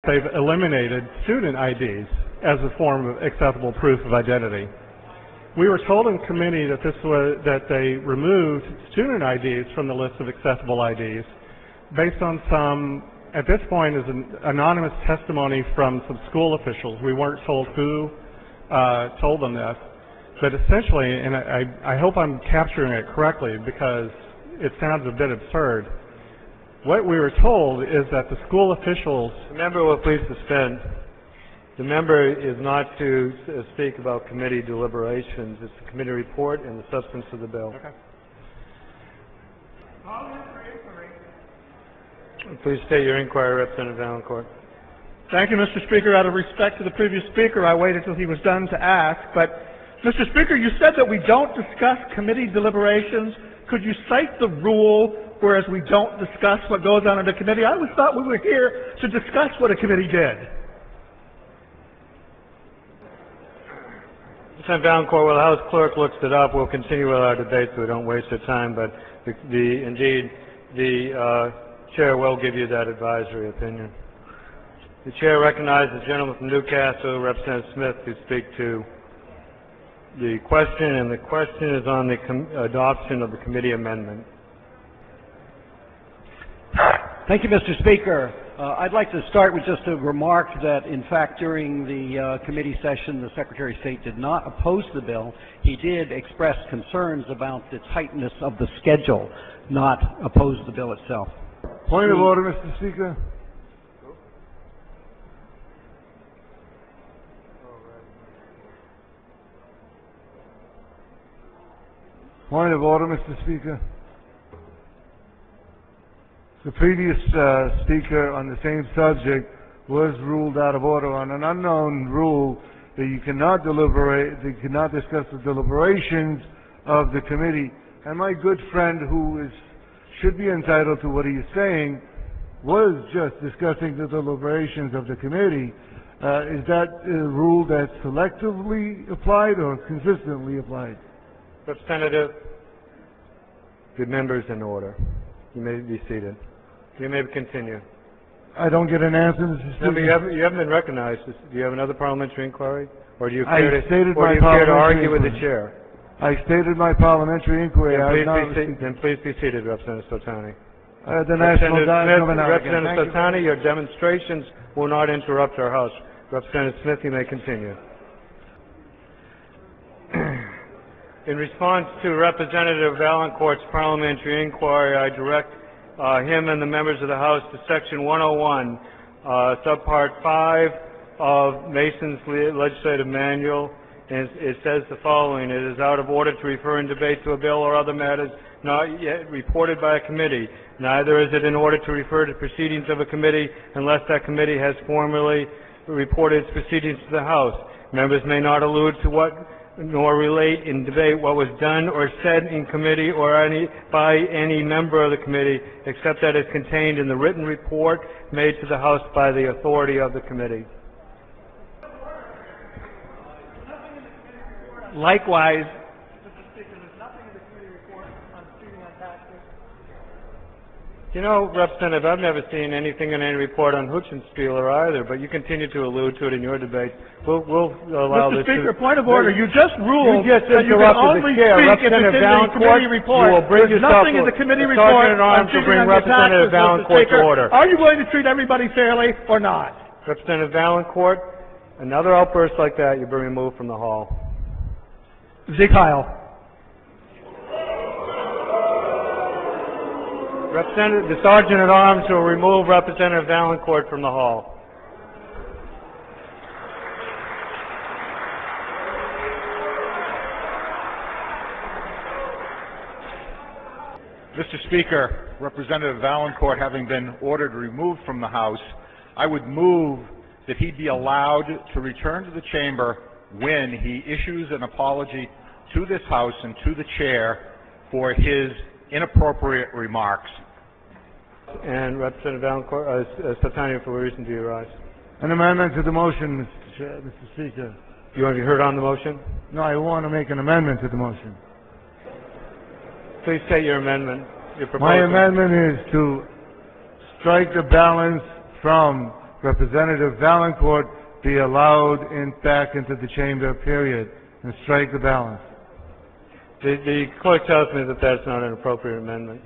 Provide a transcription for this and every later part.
they've eliminated student IDs as a form of acceptable proof of identity. We were told in committee that that they removed student IDs from the list of accessible IDs based on some, at this point, is an anonymous testimony from some school officials. We weren't told who told them this, but essentially, and I hope I'm capturing it correctly because it sounds a bit absurd. What we were told is that the school officials... The member will please suspend. The member is not to speak about committee deliberations. It's the committee report and the substance of the bill. Okay. Please state your inquiry, Representative Valancourt. Thank you, Mr. Speaker. Out of respect to the previous speaker, I waited until he was done to ask. But, Mr. Speaker, you said that we don't discuss committee deliberations. Could you cite the rule whereas we don't discuss what goes on in the committee? I always thought we were here to discuss what a committee did. Representative Valancourt, while the House Clerk looks it up, we'll continue with our debate so we don't waste our time. But indeed, the Chair will give you that advisory opinion. The Chair recognizes the gentleman from Newcastle, Representative Smith, to speak to the question, and the question is on the adoption of the committee amendment. Thank you, Mr. Speaker. I'd like to start with just a remark that, in fact, during the committee session, the Secretary of State did not oppose the bill. He did express concerns about the tightness of the schedule, not oppose the bill itself. Point of order, Mr. Speaker. Point of order, Mr. Speaker. The previous speaker on the same subject was ruled out of order on an unknown rule that you cannot deliberate, that you cannot discuss the deliberations of the committee. And my good friend, who should be entitled to what he is saying, was just discussing the deliberations of the committee. Is that a rule that's selectively applied or consistently applied? Representative, the member is in order. You may be seated. You may continue. I don't get an answer, Mr. Speaker. No, you haven't been recognized. Do you have another parliamentary inquiry? Or do you care to argue with the Chair? I stated my parliamentary inquiry. Then please be seated, Representative Soltani. The National Representative Soltani, your demonstrations will not interrupt our House. Representative Smith, you may continue. In response to Representative Valancourt's parliamentary inquiry, I direct him and the members of the House to Section 101, Subpart 5 of Mason's Legislative Manual. And it says the following: it is out of order to refer in debate to a bill or other matters not yet reported by a committee. Neither is it in order to refer to proceedings of a committee unless that committee has formally reported its proceedings to the House. Members may not allude to what nor relate in debate what was done or said in committee or by any member of the committee, except that is contained in the written report made to the House by the authority of the committee. Likewise, you know, Representative, I've never seen anything in any report on Huchenspieler either, but you continue to allude to it in your debate. We'll allow Mr. this Speaker, to... point of order. You just ruled that you can only speak if it's in the committee report. There's nothing in the committee report on bring Representative Valancourt to order. Are you willing to treat everybody fairly or not? Representative Valancourt, another outburst like that, you'll be removed from the hall. Sieg Heil. The Sergeant at Arms will remove Representative Valancourt from the hall. Mr. Speaker, Representative Valancourt having been ordered removed from the House, I would move that he be allowed to return to the chamber when he issues an apology to this House and to the Chair for his inappropriate remarks. And Representative Valancourt, Soltani, for what reason do you rise? An amendment to the motion, Mr. Speaker. You want to be heard on the motion? No, I want to make an amendment to the motion. Please state your amendment. Your proposal. My amendment is to strike the balance from Representative Valancourt be allowed back into the chamber, period, and strike the balance. The clerk tells me that that's not an appropriate amendment.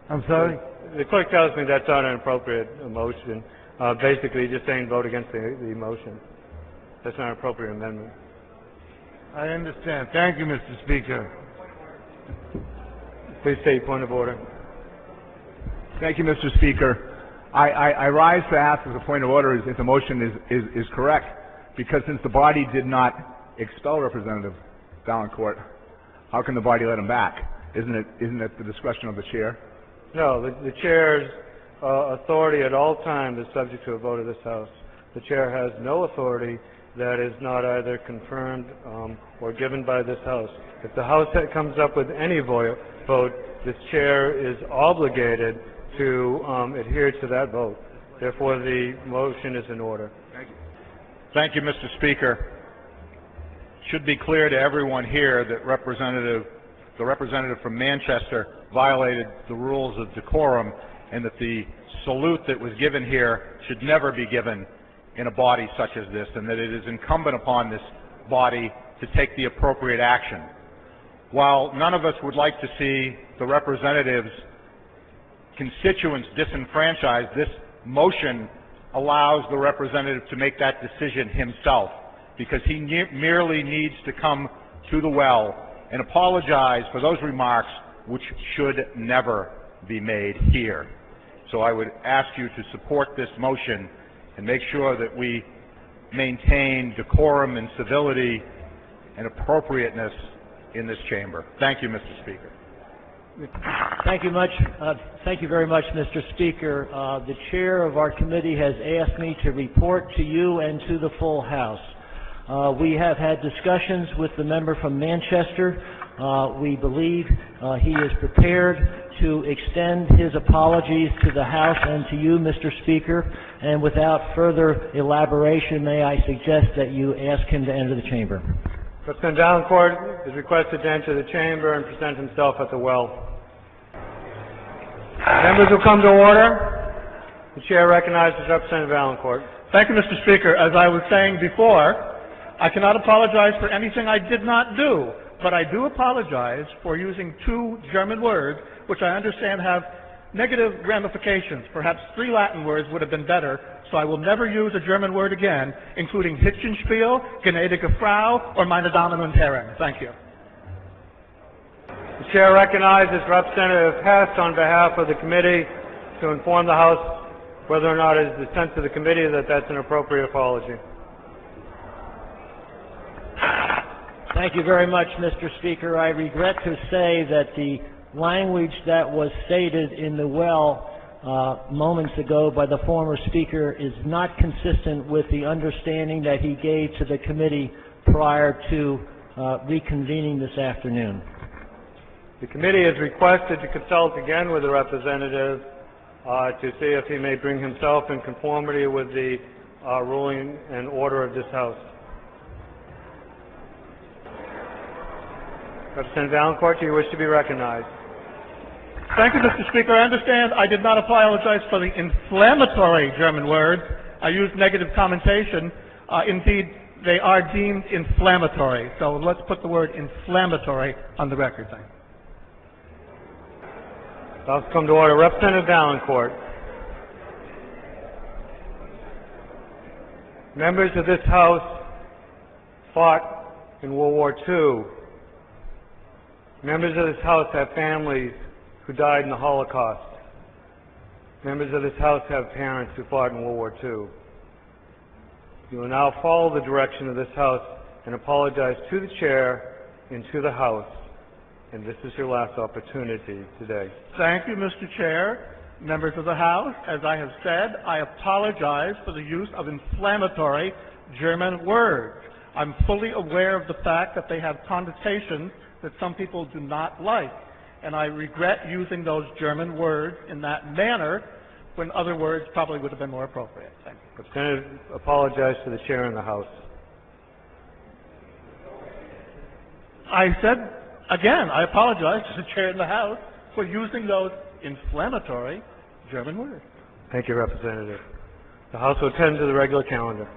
I'm sorry? The clerk tells me that's not an appropriate motion. Basically, just saying vote against the motion. That's not an appropriate amendment. I understand. Thank you, Mr. Speaker. Please state your point of order. Thank you, Mr. Speaker. I rise to ask as a point of order if the motion is correct, because since the body did not expel Representative Valancourt, how can the body let him back? Isn't it the discretion of the chair? No, the chair's authority at all times is subject to a vote of this House. The chair has no authority that is not either confirmed or given by this House. If the House comes up with any vote, this chair is obligated to adhere to that vote. Therefore, the motion is in order. Thank you. Thank you, Mr. Speaker. It should be clear to everyone here that the representative from Manchester violated the rules of decorum, and that the salute that was given here should never be given in a body such as this, and that it is incumbent upon this body to take the appropriate action. While none of us would like to see the representative's constituents disenfranchised, this motion allows the representative to make that decision himself, because he merely needs to come to the well and apologize for those remarks which should never be made here. So I would ask you to support this motion and make sure that we maintain decorum and civility and appropriateness in this chamber. Thank you, Mr. Speaker. Thank you very much, Mr. Speaker. The chair of our committee has asked me to report to you and to the full House. We have had discussions with the member from Manchester. We believe he is prepared to extend his apologies to the House and to you, Mr. Speaker. And without further elaboration, may I suggest that you ask him to enter the chamber. Representative Valancourt is requested to enter the chamber and present himself at the well. Members will come to order. The chair recognizes Representative Valancourt. Thank you, Mr. Speaker. As I was saying before, I cannot apologize for anything I did not do, but I do apologize for using two German words, which I understand have negative ramifications. Perhaps 3 Latin words would have been better, so I will never use a German word again, including Hitchenspiel, gnädige Frau, or meine Damen und Herren. Thank you. The chair recognizes Representative Hess on behalf of the committee to inform the House whether or not it is the sense of the committee that that's an appropriate apology. Thank you very much, Mr. Speaker. I regret to say that the language that was stated in the well moments ago by the former speaker is not consistent with the understanding that he gave to the committee prior to reconvening this afternoon. The committee is requested to consult again with the representative to see if he may bring himself in conformity with the ruling and order of this House. Representative Valancourt, do you wish to be recognized? Thank you, Mr. Speaker. I understand I did not apologize for the inflammatory German words. I used negative connotation. Indeed, they are deemed inflammatory. So let's put the word inflammatory on the record. Thank you. House come to order. Representative Valancourt. Members of this House fought in World War II. Members of this House have families who died in the Holocaust. Members of this House have parents who fought in World War II. You will now follow the direction of this House and apologize to the chair and to the House. And this is your last opportunity today. Thank you, Mr. Chair. Members of the House, as I have said, I apologize for the use of inflammatory German words. I'm fully aware of the fact that they have connotations that some people do not like, and I regret using those German words in that manner when other words probably would have been more appropriate. Thank you. Representative, apologize to the chair and the House. I said, again, I apologize to the chair and the House for using those inflammatory German words. Thank you, Representative. The House will attend to the regular calendar.